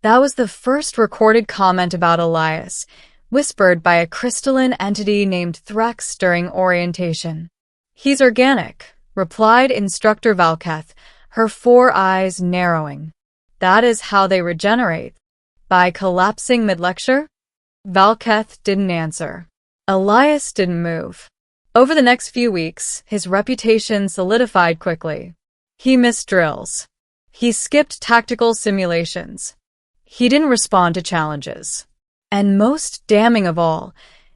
That was the first recorded comment about Elias, whispered by a crystalline entity named Threx during orientation. "He's organic," replied Instructor Valketh, her 4 eyes narrowing. "That is how they regenerate. By collapsing mid-lecture?" Valketh didn't answer. Elias didn't move. Over the next few weeks, his reputation solidified quickly. He missed drills. He skipped tactical simulations. He didn't respond to challenges. And most damning of all,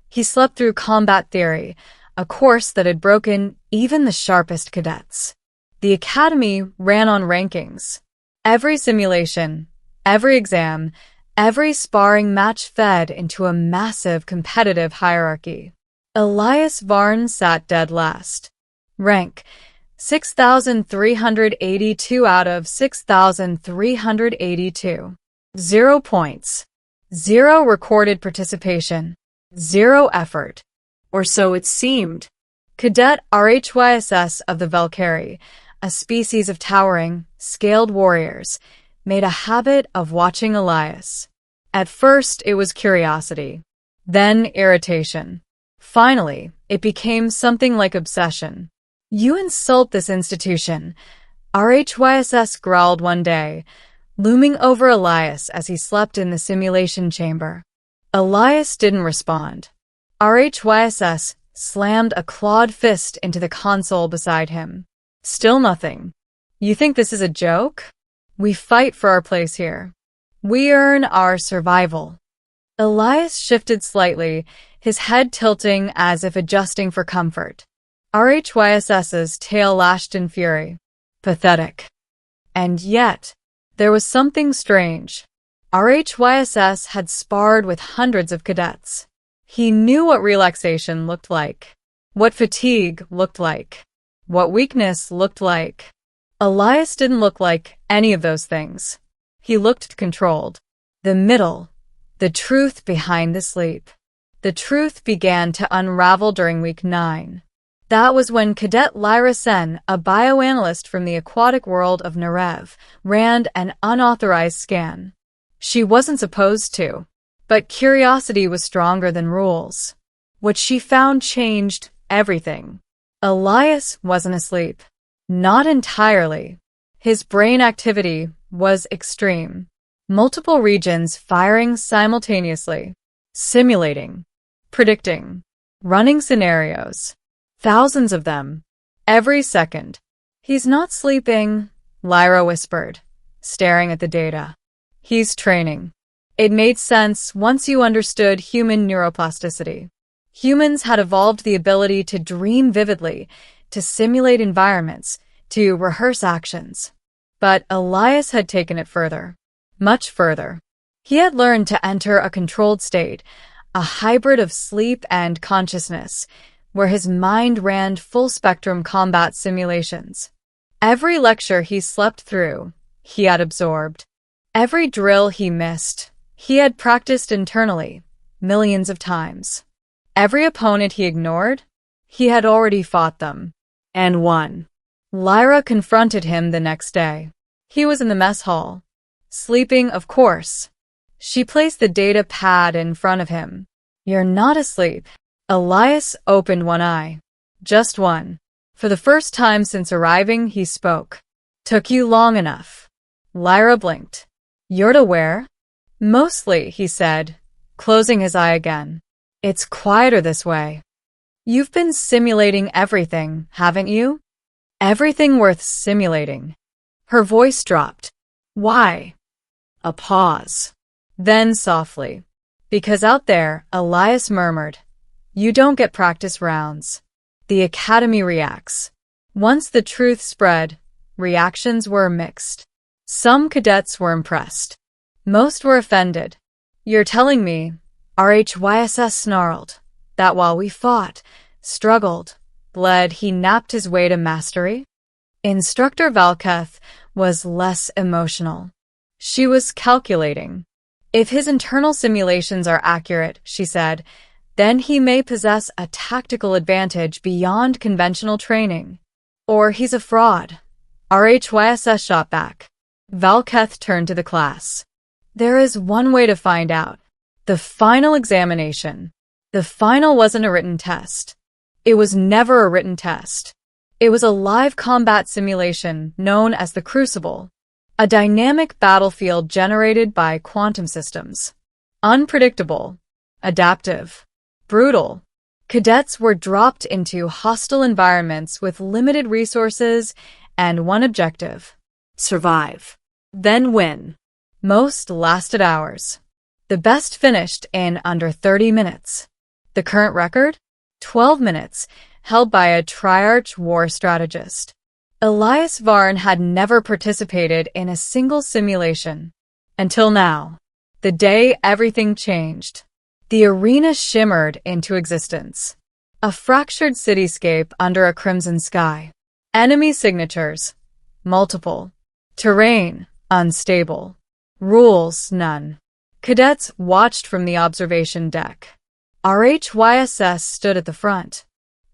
he slept through combat theory, a course that had broken even the sharpest cadets. The academy ran on rankings. Every simulation, every exam, every sparring match fed into a massive competitive hierarchy. Elias Varn sat dead last. Rank 6,382 out of 6,382. 0 points. 0 recorded participation. 0 effort. Or so it seemed. Cadet RHYSS of the Valkyrie, a species of towering, scaled warriors, made a habit of watching Elias. At first, it was curiosity. Then irritation. Finally, it became something like obsession. "You insult this institution," RHYSS growled one day, looming over Elias as he slept in the simulation chamber. Elias didn't respond. RHYSS slammed a clawed fist into the console beside him. "Still nothing. You think this is a joke? We fight for our place here. We earn our survival." Elias shifted slightly, his head tilting as if adjusting for comfort. RHYSS's tail lashed in fury. Pathetic. And yet, there was something strange. RHYSS had sparred with hundreds of cadets. He knew what relaxation looked like, what fatigue looked like, what weakness looked like. Elias didn't look like any of those things. He looked controlled. The middle, the truth behind the sleep. The truth began to unravel during week 9. That was when Cadet Lyra Sen, a bioanalyst from the aquatic world of Narev, ran an unauthorized scan. She wasn't supposed to, but curiosity was stronger than rules. What she found changed everything. Elias wasn't asleep. Not entirely. His brain activity was extreme. Multiple regions firing simultaneously. Simulating. Predicting. Running scenarios. Thousands of them. Every second. "He's not sleeping," Lyra whispered, staring at the data. "He's training." It made sense once you understood human neuroplasticity. Humans had evolved the ability to dream vividly, to simulate environments, to rehearse actions. But Elias had taken it further. Much further. He had learned to enter a controlled state, a hybrid of sleep and consciousness, where his mind ran full-spectrum combat simulations. Every lecture he slept through, he had absorbed. Every drill he missed, he had practiced internally, millions of times. Every opponent he ignored, he had already fought them. And won. Lyra confronted him the next day. He was in the mess hall. Sleeping, of course. She placed the data pad in front of him. "You're not asleep." Elias opened one eye. Just one. For the first time since arriving, he spoke. "Took you long enough." Lyra blinked. "You're aware?" "Mostly," he said, closing his eye again. "It's quieter this way." "You've been simulating everything, haven't you?" "Everything worth simulating." Her voice dropped. "Why?" A pause. Then softly. "Because out there," Elias murmured, "you don't get practice rounds. The academy reacts." Once the truth spread, reactions were mixed. Some cadets were impressed. Most were offended. "You're telling me," RHYSS snarled, "that while we fought, struggled, bled, he napped his way to mastery?" Instructor Valketh was less emotional. She was calculating. "If his internal simulations are accurate," she said, "then he may possess a tactical advantage beyond conventional training. Or he's a fraud." RHYSS shot back. Valketh turned to the class. There is one way to find out. The final examination. The final wasn't a written test. It was never a written test. It was a live combat simulation known as the Crucible, a dynamic battlefield generated by quantum systems. Unpredictable, adaptive, brutal. Cadets were dropped into hostile environments with limited resources and one objective: survive, then win. Most lasted hours. The best finished in under 30 minutes. The current record? 12 minutes, held by a triarch war strategist. Elias Varn had never participated in a single simulation. Until now. The day everything changed. The arena shimmered into existence. A fractured cityscape under a crimson sky. Enemy signatures. Multiple. Terrain. Unstable. Rules. None. Cadets watched from the observation deck. HFYSS stood at the front.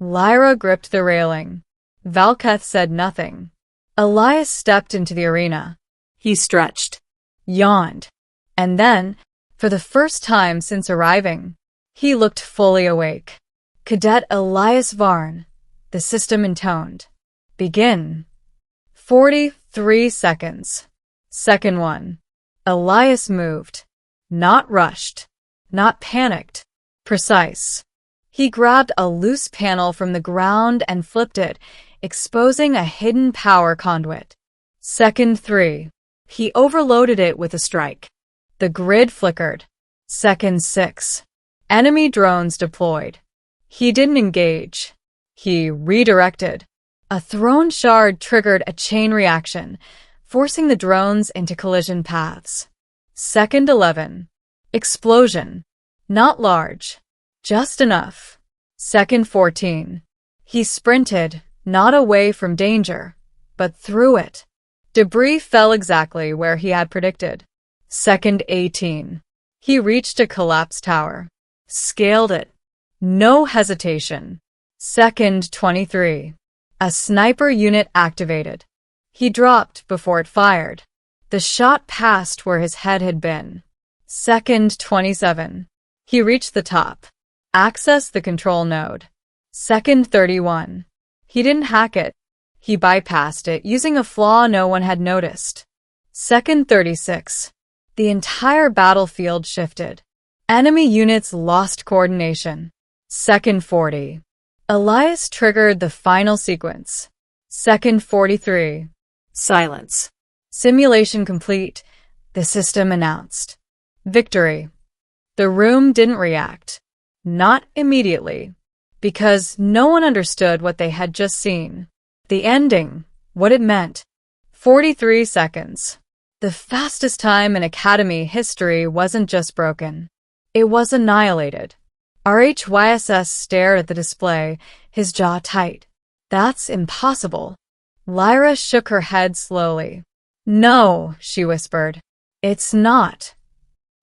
Lyra gripped the railing. Valketh said nothing. Elias stepped into the arena. He stretched. Yawned. And then, for the first time since arriving, he looked fully awake. Cadet Elias Varn. The system intoned. Begin. 43 seconds. Second 1. Elias moved. Not rushed. Not panicked. Precise. He grabbed a loose panel from the ground and flipped it, exposing a hidden power conduit. Second 3. He overloaded it with a strike. The grid flickered. Second 6. Enemy drones deployed. He didn't engage. He redirected. A thrown shard triggered a chain reaction, forcing the drones into collision paths. Second 11. Explosion. Not large. Just enough. Second 14. He sprinted, not away from danger, but through it. Debris fell exactly where he had predicted. Second 18. He reached a collapsed tower. Scaled it. No hesitation. Second 23. A sniper unit activated. He dropped before it fired. The shot passed where his head had been. Second 27. He reached the top. Accessed the control node. Second 31. He didn't hack it. He bypassed it using a flaw no one had noticed. Second 36. The entire battlefield shifted. Enemy units lost coordination. Second 40. Elias triggered the final sequence. Second 43. Silence. Simulation complete. The system announced. Victory. The room didn't react. Not immediately. Because no one understood what they had just seen. The ending. What it meant. 43 seconds. The fastest time in Academy history wasn't just broken. It was annihilated. HFYSS stared at the display, his jaw tight. That's impossible. Lyra shook her head slowly. No, she whispered. It's not.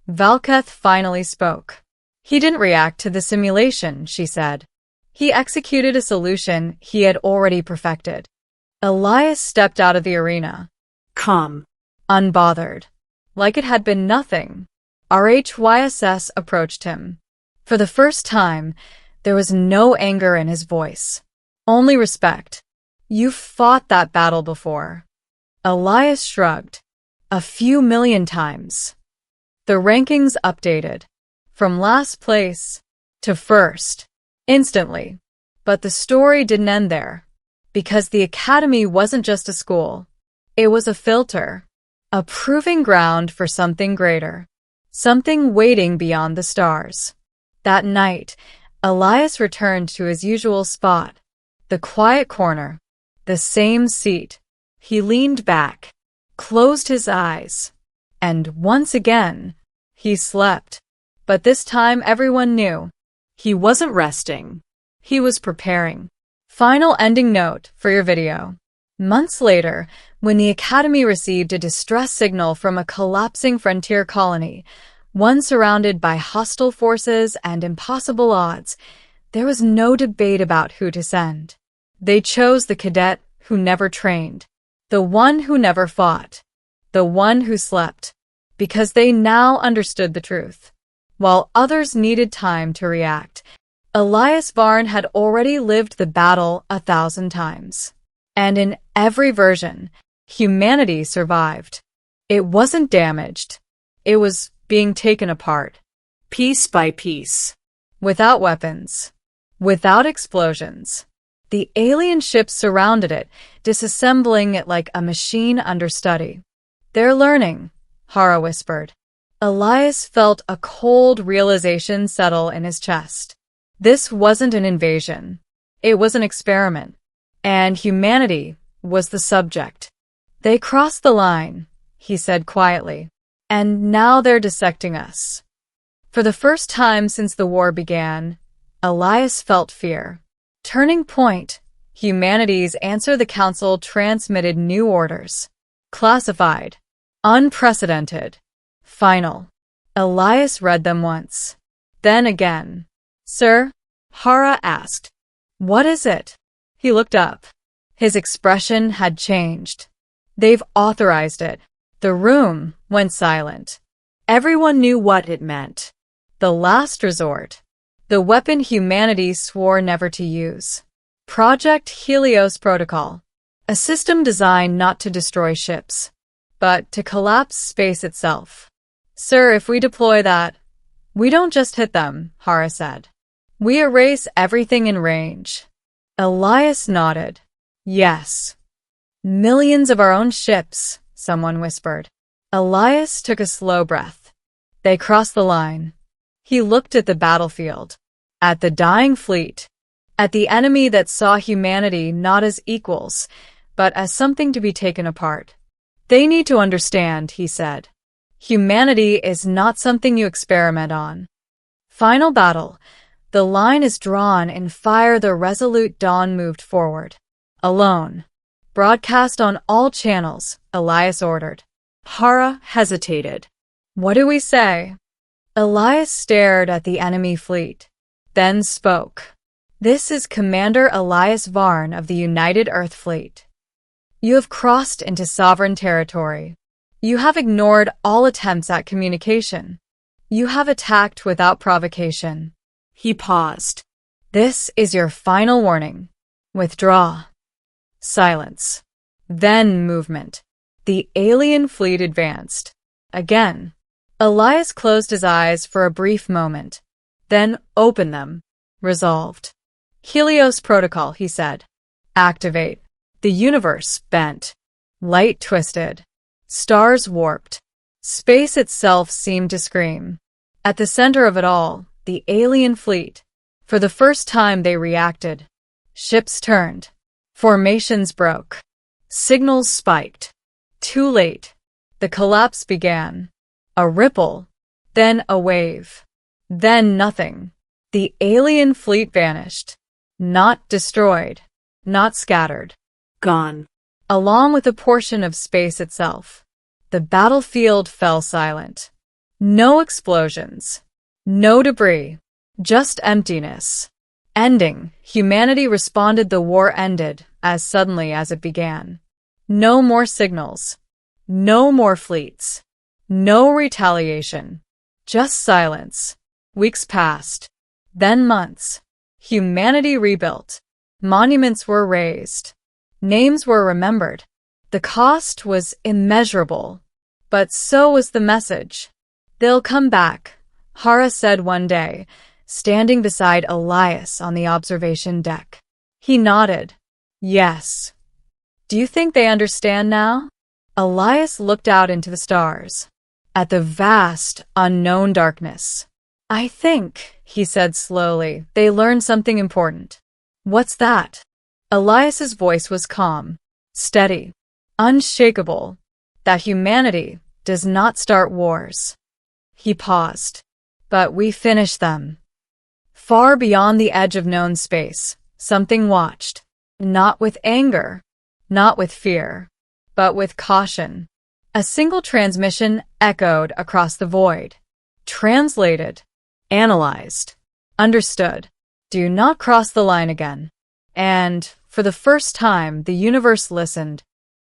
Valketh finally spoke. He didn't react to the simulation, she said. He executed a solution he had already perfected. Elias stepped out of the arena. Calm. Unbothered. Like it had been nothing. HFYSS approached him. For the first time, there was no anger in his voice. Only respect. You've fought that battle before. Elias shrugged. A few million times. The rankings updated. From last place to first. Instantly. But the story didn't end there. Because the Academy wasn't just a school. It was a filter. A proving ground for something greater. Something waiting beyond the stars. That night, Elias returned to his usual spot. The quiet corner. The same seat. He leaned back. Closed his eyes. And once again, he slept. But this time everyone knew. He wasn't resting. He was preparing. Final ending note for your video. Months later, when the Academy received a distress signal from a collapsing frontier colony, one surrounded by hostile forces and impossible odds, there was no debate about who to send. They chose the cadet who never trained, the one who never fought, the one who slept. because they now understood the truth. While others needed time to react, Elias Varn had already lived the battle 1,000 times. And in every version, humanity survived. It wasn't damaged. It was being taken apart, piece by piece, without weapons, without explosions. The alien ships surrounded it, disassembling it like a machine understudy. "They're learning," Hara whispered. Elias felt a cold realization settle in his chest. This wasn't an invasion. It was an experiment. And humanity was the subject. "They crossed the line," he said quietly. "And now they're dissecting us." For the first time since the war began, Elias felt fear. Turning point. Humanity's answer. The Council transmitted new orders. Classified. Unprecedented. Final. Elias read them once. Then again. "Sir?" Hara asked. "What is it?" He looked up. His expression had changed. "They've authorized it." The room went silent. Everyone knew what it meant. The last resort. The weapon humanity swore never to use. Project Helios Protocol. A system designed not to destroy ships, but to collapse space itself. "Sir, if we deploy that, we don't just hit them," Hara said. "We erase everything in range." Elias nodded. "Yes. Millions of our own ships," someone whispered. Elias took a slow breath. They crossed the line. He looked at the battlefield, at the dying fleet, at the enemy that saw humanity not as equals, but as something to be taken apart. "They need to understand," he said. "Humanity is not something you experiment on." Final battle. The line is drawn in fire. The resolute Dawn moved forward. "Alone. Broadcast on all channels," Elias ordered. Hara hesitated. "What do we say?" Elias stared at the enemy fleet, then spoke. "This is Commander Elias Varn of the United Earth Fleet. You have crossed into sovereign territory. You have ignored all attempts at communication. You have attacked without provocation." He paused. "This is your final warning. Withdraw." Silence. Then movement. The alien fleet advanced. Again. Elias closed his eyes for a brief moment, then opened them, resolved. "Helios Protocol," he said. "Activate." The universe bent. Light twisted. Stars warped. Space itself seemed to scream. At the center of it all, the alien fleet. For the first time they reacted. Ships turned. Formations broke. Signals spiked. Too late. The collapse began. A ripple. Then a wave. Then nothing. The alien fleet vanished. Not destroyed. Not scattered. Gone. Along with a portion of space itself. The battlefield fell silent. No explosions. No debris. Just emptiness. Ending. Humanity responded. The war ended as suddenly as it began. No more signals. No more fleets. No retaliation. Just silence. Weeks passed. Then months. Humanity rebuilt. Monuments were raised. Names were remembered. The cost was immeasurable. But so was the message. "They'll come back," Hara said one day, standing beside Elias on the observation deck. He nodded. "Yes." "Do you think they understand now?" Elias looked out into the stars, at the vast, unknown darkness. "I think," he said slowly, "they learned something important." "What's that?" Elias's voice was calm, steady, unshakable. "That humanity does not start wars." He paused. "But we finish them." Far beyond the edge of known space, something watched. Not with anger, not with fear, but with caution. A single transmission echoed across the void. Translated. Analyzed. Understood. "Do not cross the line again." And, for the first time, the universe listened.